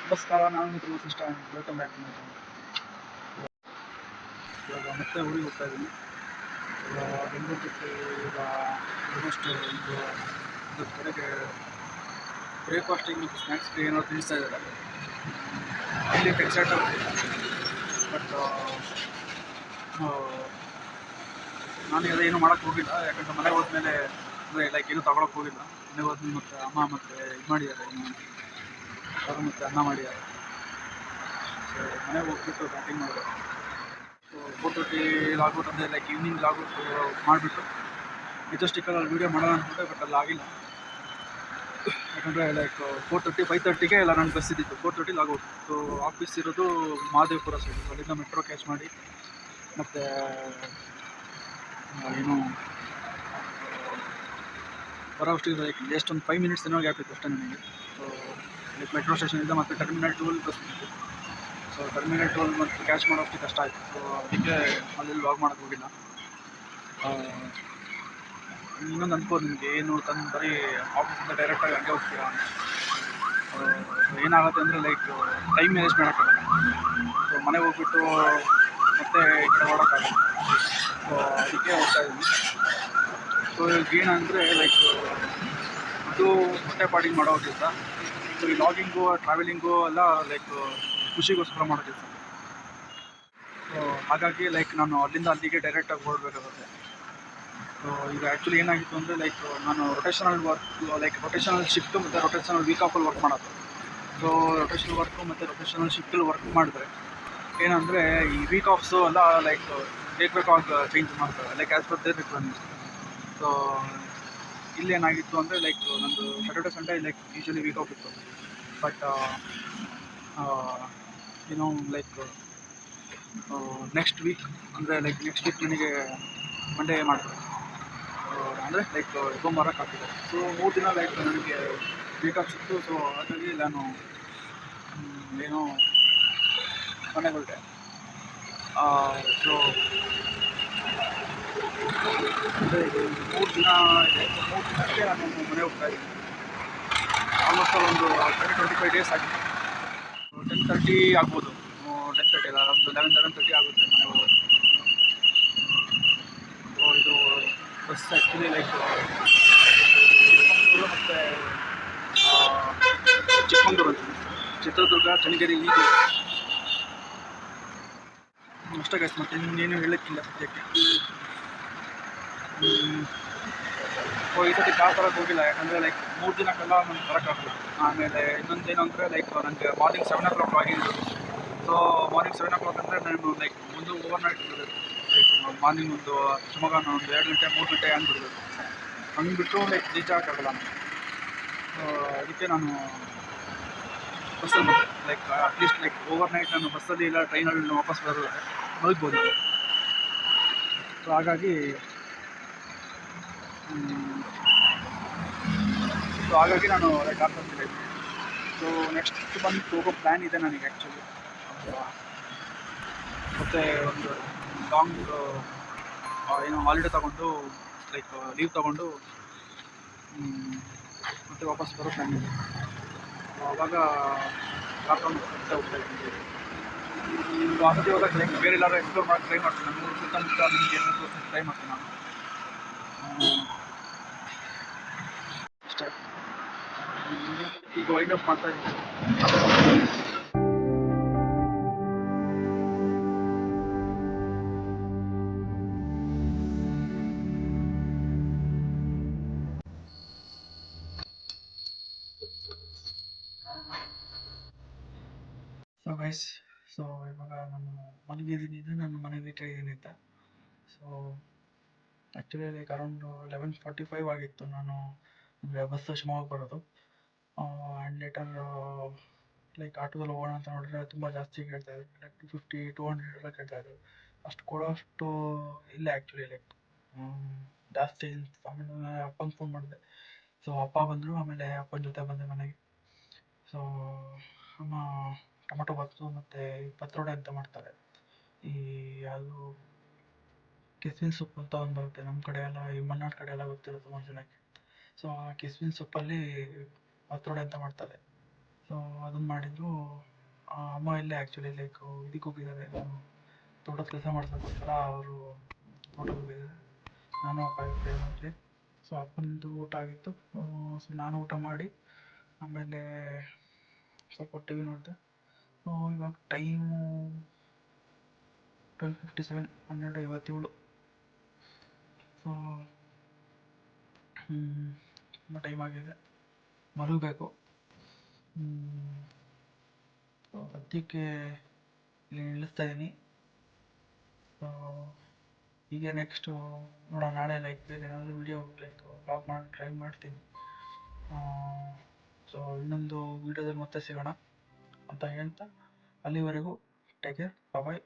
ನಮಸ್ಕಾರ, ನಾನು ತುಂಬ ಇಷ್ಟ. Welcome back to my channel. ಇವಾಗ ಮತ್ತೆ ಊರಿಗೆ ಹೋಗ್ತಾ ಇದ್ದೀನಿ. ಇವಾಗ ಬೆಂಗಳೂರು ಬಿಟ್ಟು ಈಗ ಆಲ್ಮೋಸ್ಟ್ ಒಂದು ಕಡೆಗೆ ಬ್ರೇಕ್ಫಾಸ್ಟಿಗೆ ಮತ್ತು ಸ್ನ್ಯಾಕ್ಸ್ಗೆ ಏನೋ ತಿಳಿಸ್ತಾ ಇದ್ದಾರೆ. ಇಲ್ಲಿ ಎಕ್ಸೈಟ್ ಆಗ್ತಿಲ್ಲ, ಬಟ್ ನಾನು ಅದೇನು ಮಾಡೋಕ್ಕೆ ಹೋಗಿಲ್ಲ. ಯಾಕಂದರೆ ಮನೆಗೆ ಹೋದ್ಮೇಲೆ ಲೈಕ್ ಏನೂ ತಗೊಳಕ್ಕೆ ಹೋಗಿಲ್ಲ. ಮನೆಗೆ ಹೋದ್ಮೇಲೆ ಮತ್ತು ಅಮ್ಮ ಮತ್ತು ಇದು ಮಾಡಿದ್ದಾರೆ, ಅವರು ಮತ್ತು ಅನ್ನ ಮಾಡಿದ್ದಾರೆ. ಸೊ ಮನೆಗೆ ಹೋಗ್ಬಿಟ್ಟು ಬ್ಯಾಟಿಂಗ್ ಮಾಡಿದೆ. ಸೊ 4:30 ಲಾಗೌಟ್ ಅಂದರೆ ಲೈಕ್ ಈವ್ನಿಂಗ್ ಲಾಗೌಟ್ ಮಾಡಿಬಿಟ್ಟು ಮೆಜೆಸ್ಟಿಕಲ್ಲಿ ವೀಡಿಯೋ ಮಾಡೋಣ ಅಂದ್ಬಿಟ್ಟೆ, ಬಟ್ ಅಲ್ಲಿ ಆಗಿಲ್ಲ. ಯಾಕಂದರೆ ಲೈಕ್ 4:30 5:30ಗೆ ಎಲ್ಲ ನಾನು ಬಸ್ ಇದ್ದಿತ್ತು. 4:30 ಲಾಗೌಟ್. ಸೊ ಆಫೀಸ್ ಇರೋದು ಮಹದೇವಪುರ ಸೈಡು. ಅಲ್ಲಿಂದ ಮೆಟ್ರೋ ಕ್ಯಾಚ್ ಮಾಡಿ ಮತ್ತು ಏನು ಬರೋ ಅಷ್ಟಿಗೆ ಲೈಕ್ ಜಸ್ಟ್ ಒಂದು 5 ಮಿನಿಟ್ಸ್ ಏನೋ ಗ್ಯಾಪ್ ಇತ್ತು ಅಷ್ಟೇ ನನಗೆ. ಸೊ ಲೈಕ್ ಮೆಟ್ರೋ ಸ್ಟೇಷನಿಂದ ಮತ್ತು ಟರ್ಮಿನಲ್ 12 ಬಸ್ ಇತ್ತು. ಸೊ ಟರ್ಮಿನಲ್ 12 ಮತ್ತು ಕ್ಯಾಚ್ ಮಾಡೋಷ್ಟು ಕಷ್ಟ ಆಯಿತು. ಸೊ ಅದಕ್ಕೆ ಅಲ್ಲಿ ವ್ಲಾಗ್ ಮಾಡೋಕ್ಕೆ ಹೋಗಿಲ್ಲ. ಇನ್ನೊಂದು ಅನ್ಬೋದು ನಿಮಗೆ, ಏನು ತಂದು ಬರೀ ಆಫೀಸಿಂದ ಡೈರೆಕ್ಟಾಗಿ ಹಂಗೆ ಹೋಗ್ತೀರಾ ಅಂತ. ಏನಾಗುತ್ತೆ ಅಂದರೆ ಲೈಕ್ ಟೈಮ್ ಮ್ಯಾನೇಜ್ ಮಾಡೋಕ್ಕಾಗಲ್ಲ. ಸೊ ಮನೆಗೆ ಹೋಗ್ಬಿಟ್ಟು ಮತ್ತೆ ಈ ಕಡೆ ಓಡೋಕ್ಕಾಗಲ್ಲ. ಸೊ ಅದಕ್ಕೆ ಹೋಗ್ತಾ ಇದ್ದೀನಿ. ಸೊ ಈಗ ಏನಂದರೆ ಲೈಕ್ ಇದು ಹೊಟ್ಟೆಪಾಡಿಗೆ ಮಾಡೋ ಕೆಲಸ. ಸೊ ಈ ಲಾಗಿಂಗು ಟ್ರಾವೆಲಿಂಗು ಎಲ್ಲ ಲೈಕ್ ಖುಷಿಗೋಸ್ಕರ ಮಾಡೋ ಕೆಲಸ. ಸೊ ಹಾಗಾಗಿ ಲೈಕ್ ನಾನು ಅಲ್ಲಿಂದ ಅಲ್ಲಿಗೆ ಡೈರೆಕ್ಟಾಗಿ ಹೊರಡಬೇಕಾಗುತ್ತೆ. ಸೊ ಈಗ ಆ್ಯಕ್ಚುಲಿ ಏನಾಗಿತ್ತು ಅಂದರೆ ಲೈಕ್ ನಾನು ರೊಟೇಷನಲ್ ಶಿಫ್ಟು ಮತ್ತು ರೊಟೇಷನಲ್ ವೀಕ್ ಆಫಲ್ಲಿ ವರ್ಕ್ ಮಾಡೋದು. ಸೊ ರೊಟೇಷನಲ್ ವರ್ಕು ಮತ್ತು ರೊಟೇಷನಲ್ ಶಿಫ್ಟಲ್ಲಿ ವರ್ಕ್ ಮಾಡಿದ್ರೆ ಏನಂದರೆ ಈ ವೀಕ್ ಆಫ್ಸು ಎಲ್ಲ ಲೈಕ್ ಬೇಕಾಗ ಚೇಂಜ್ ಮಾಡ್ತಾರೆ, like as per their requirements. So ಇಲ್ಲೇನಾಗಿತ್ತು ಅಂದರೆ ಲೈಕ್ ನಂದು Saturday Sunday like usually week off ಇತ್ತು. ಬಟ್ ಏನೋ ಲೈಕ್ ನೆಕ್ಸ್ಟ್ ವೀಕ್ ನನಗೆ ಮಂಡೇ ಮಾಡ್ತಾರೆ. ಅಂದರೆ ಲೈಕ್ ಸೋಮವಾರ ಹಾಕಿದ್ದಾರೆ. ಸೊ 3 ದಿನ ಲೈಕ್ ನನಗೆ ವೀಕ್ ಆಫ್ ಸಿಕ್ತು. ಸೊ ಹಾಗಾಗಿ ನಾನು ಏನೋ ಮನೆಗೆ ಹೊರಟೆ. ಸೊ ಅಂದರೆ ಇದು 3 ದಿನ ಇದೆ. 3 ದಿನಕ್ಕೆ ನಾನು ಮನೆ ಹೋಗ್ತಾ ಇದ್ದೀನಿ. ಆಲ್ಮೋಸ್ಟ್ ಒಂದು 25 ಡೇಸ್ ಆಗಿದೆ. 10:30 ಆಗ್ಬೋದು. 10:30 ಅಲ್ಲ, ಒಂದು 11:30 ಆಗುತ್ತೆ ಮನೆ ಹೋಗೋದು. ಸೊ ಇದು ಬಸ್ ಆ್ಯಕ್ಚುಲಿ ಲೈಕ್ ಚಿಕ್ಕಮಗಳೂರು ಮತ್ತು ಚಿತ್ರದುರ್ಗ, ಚನ್ನಗಿರಿ ಹೀಗೆ ಅಷ್ಟೇ ಗೈಸ್. ಮತ್ತು ಇನ್ನೇನು ಹೇಳೋಕ್ಕಿಲ್ಲ ಸದ್ಯಕ್ಕೆ. ಈ ಸತಿ ಕಾರ್ ತರಕ್ಕೆ ಹೋಗಿಲ್ಲ, ಯಾಕಂದರೆ ಲೈಕ್ 3 ದಿನಕ್ಕೆಲ್ಲ ನಾನು ಬರೋಕ್ಕಾಗಲ್ಲ. ಆಮೇಲೆ ಇನ್ನೊಂದೇನು ಅಂದರೆ ಲೈಕ್ ನನಗೆ ಮಾರ್ನಿಂಗ್ 7 o'clock ಆಗಿದ್ದು. ಸೊ ಮಾರ್ನಿಂಗ್ 7 o'clock ಅಂದರೆ ನಾನು ಲೈಕ್ ಒಂದು ಓವರ್ನೈಟ್ ಬಿಡಬೇಕು. ಲೈಕ್ ಮಾರ್ನಿಂಗ್ ಒಂದು ಶಿವಮೊಗ್ಗನ ಒಂದು 2 ಗಂಟೆ 3 ಗಂಟೆ ಹಂಗೆ ಬಿಡಬೇಕು. ಹಂಗೆ ಬಿಟ್ಟು ಲೈಕ್ ರೀಚ್ ಆಗೋಕ್ಕಾಗಲ್ಲ ನಾನು. ಸೊ ಅದಕ್ಕೆ ನಾನು ಬಸ್ಸಲ್ಲಿ ಬಂದೆ. ಲೈಕ್ ಅಟ್ಲೀಸ್ಟ್ ಲೈಕ್ ಓವರ್ನೈಟ್ ನಾನು ಬಸ್ಸಲ್ಲಿ ಇಲ್ಲ ಟ್ರೈನಲ್ಲಿ ವಾಪಸ್ ಬರೋದಾದ್ರೆ ಮಲಗ್ಬೋದು. ಸೊ ಹಾಗಾಗಿ ನಾನು ಲೈಕ್ ಆಗ್ತಿದ್ದೀನಿ. ಸೊ ನೆಕ್ಸ್ಟ್ ಬಂದು ಹೋಗೋ ಪ್ಲ್ಯಾನ್ ಇದೆ ನನಗೆ ಆ್ಯಕ್ಚುಲಿ. ಮತ್ತು ಒಂದು ಲಾಂಗ್ ಏನೋ ಹಾಲಿಡೇ ತೊಗೊಂಡು ಲೈಕ್ ಲೀವ್ ತೊಗೊಂಡು ಮತ್ತು ವಾಪಸ್ ಬರೋ ಪ್ಲ್ಯಾನ್ ಇದೆ. ಆವಾಗ ಲಾಕ್ಡೌನ್ ಹೋಗ್ತಾ ಇದ್ದೀನಿ. ವಾಸತಿ ಹೋದಾಗ ಲೈಕ್ ಬೇರೆ ಎಲ್ಲಾದ್ರೂ ಎಕ್ಸ್ಪ್ಲೋರ್ ಮಾಡೋಕ್ಕೆ ಟ್ರೈ ಮಾಡ್ತೀನಿ. ನಮ್ಮ ಸುತ್ತಮುತ್ತ ನಿಮಗೆ ಏನು ತೋರಿಸೋಕ್ಕೆ ಟ್ರೈ ಮಾಡ್ತೀನಿ ನಾನು ಅಷ್ಟೇ. ಈಗ ವೈಂಡ್ ಅಪ್ ಮಾಡ್ತಾ ಇದ್ದೀನಿ. ಸೊ ಗೈಸ್, ಸೊ ಇವಾಗ ನಾನು ಮಲಗಿದ್ದೀನಿ, ನಾನು ಮನೆಗೆ ರೀಚ್ ಆಗಿದ್ದೀನಿ ಅಂತ. ಸೊ ಆ್ಯಕ್ಚುಲಿ ಲೈಕ್ ಅರೌಂಡ್ 11:45 ಆಗಿತ್ತು ನಾನು ಅಂದರೆ ಬಸ್ಸು ಶಿವಮೊಗ್ಗ ಬರೋದು. ಆ್ಯಂಡ್ ಲೇಟರ್ ಲೈಕ್ ಆಟೋದಲ್ಲಿ ಹೋಗೋಣ ಅಂತ ನೋಡಿದ್ರೆ ತುಂಬ ಜಾಸ್ತಿ ಕೇಳ್ತಾಯಿದ್ರು. ಲೈಕ್ 250 200 ಎಲ್ಲ ಕೇಳ್ತಾಯಿದ್ರು. ಅಷ್ಟು ಕೊಡೋಷ್ಟು ಇಲ್ಲ ಆ್ಯಕ್ಚುಲಿ. ಲೈಕ್ ಜಾಸ್ತಿ ಆಮೇಲೆ ಅಪ್ಪಂಗೆ ಫೋನ್ ಮಾಡಿದೆ. ಸೊ ಅಪ್ಪ ಬಂದರು. ಆಮೇಲೆ ಅಪ್ಪನ ಜೊತೆ ಬಂದೆ ಮನೆಗೆ. ಸೊ ಅಮ್ಮ ಟೊಮೊಟೊ ಬಾತು ಮತ್ತು ಪತ್ರೊಡೆ ಅಂತ ಮಾಡ್ತಾರೆ. ಈ ಯಾವುದು ಕಿಸ್ಮಿನ್ ಸೊಪ್ಪು ಅಂತ ಒಂದು ಬರುತ್ತೆ. ನಮ್ಮ ಕಡೆ ಎಲ್ಲ ಈ ಮಲೆನಾಡು ಕಡೆ ಎಲ್ಲ ಗೊತ್ತಿರುತ್ತೆ ಸುಮಾರು ಜನಕ್ಕೆ. ಸೊ ಆ ಕಿಸ್ಮಿನ್ ಸೊಪ್ಪಲ್ಲಿ ಪತ್ರೊಡೆ ಅಂತ ಮಾಡ್ತಾರೆ. ಸೊ ಅದನ್ನು ಮಾಡಿದ್ರು. ಅಮ್ಮ ಇಲ್ಲೇ ಆ್ಯಕ್ಚುಲಿ ಲೈಕ್ ಇದಕ್ಕೆ ಹೋಗಿದ್ದಾರೆ, ತೋಟದ ಕೆಲಸ ಮಾಡ್ಸೋಕ್ಕೋಸ್ಕರ ಅವರು ತೋಟಕ್ಕೆ ಹೋಗಿದ್ದಾರೆ. ನಾನು ಅಪ್ಪ ಇಬ್ಬರೇ ಮನೇಲಿ. ಸೊ ಅಪ್ಪನದು ಊಟ ಆಗಿತ್ತು. ಸೊ ನಾನು ಊಟ ಮಾಡಿ ಆಮೇಲೆ ಸ್ವಲ್ಪ ಟಿ ವಿ ನೋಡಿದೆ. ಸೊ ಇವಾಗ ಟೈಮು 12:57, 12:57. ಸೊ ತುಂಬ ಟೈಮ್ ಆಗಿದೆ, ಮಲಗಬೇಕು. ಸೊ ಸದ್ಯಕ್ಕೆ ಇಲ್ಲಿ ನಿಲ್ಲಿಸ್ತಾ ಇದ್ದೀನಿ. ಸೊ ಈಗ ನೆಕ್ಸ್ಟು ನೋಡೋಣ, ನಾಳೆ ಲೈಕ್ ಬೇರೆ ಏನಾದರೂ ವೀಡಿಯೋ ಲೈಕ್ ಬ್ಲಾಗ್ ಮಾಡಿ ಟ್ರೈ ಮಾಡ್ತೀನಿ. ಸೊ ಇನ್ನೊಂದು ವೀಡಿಯೋದಲ್ಲಿ ಮತ್ತೆ ಸಿಗೋಣ ಅಂತ ಹೇಳ್ತಾ, ಅಲ್ಲಿವರೆಗೂ ಟೇಕ್ ಕೇರ್, ಬಾಯ್.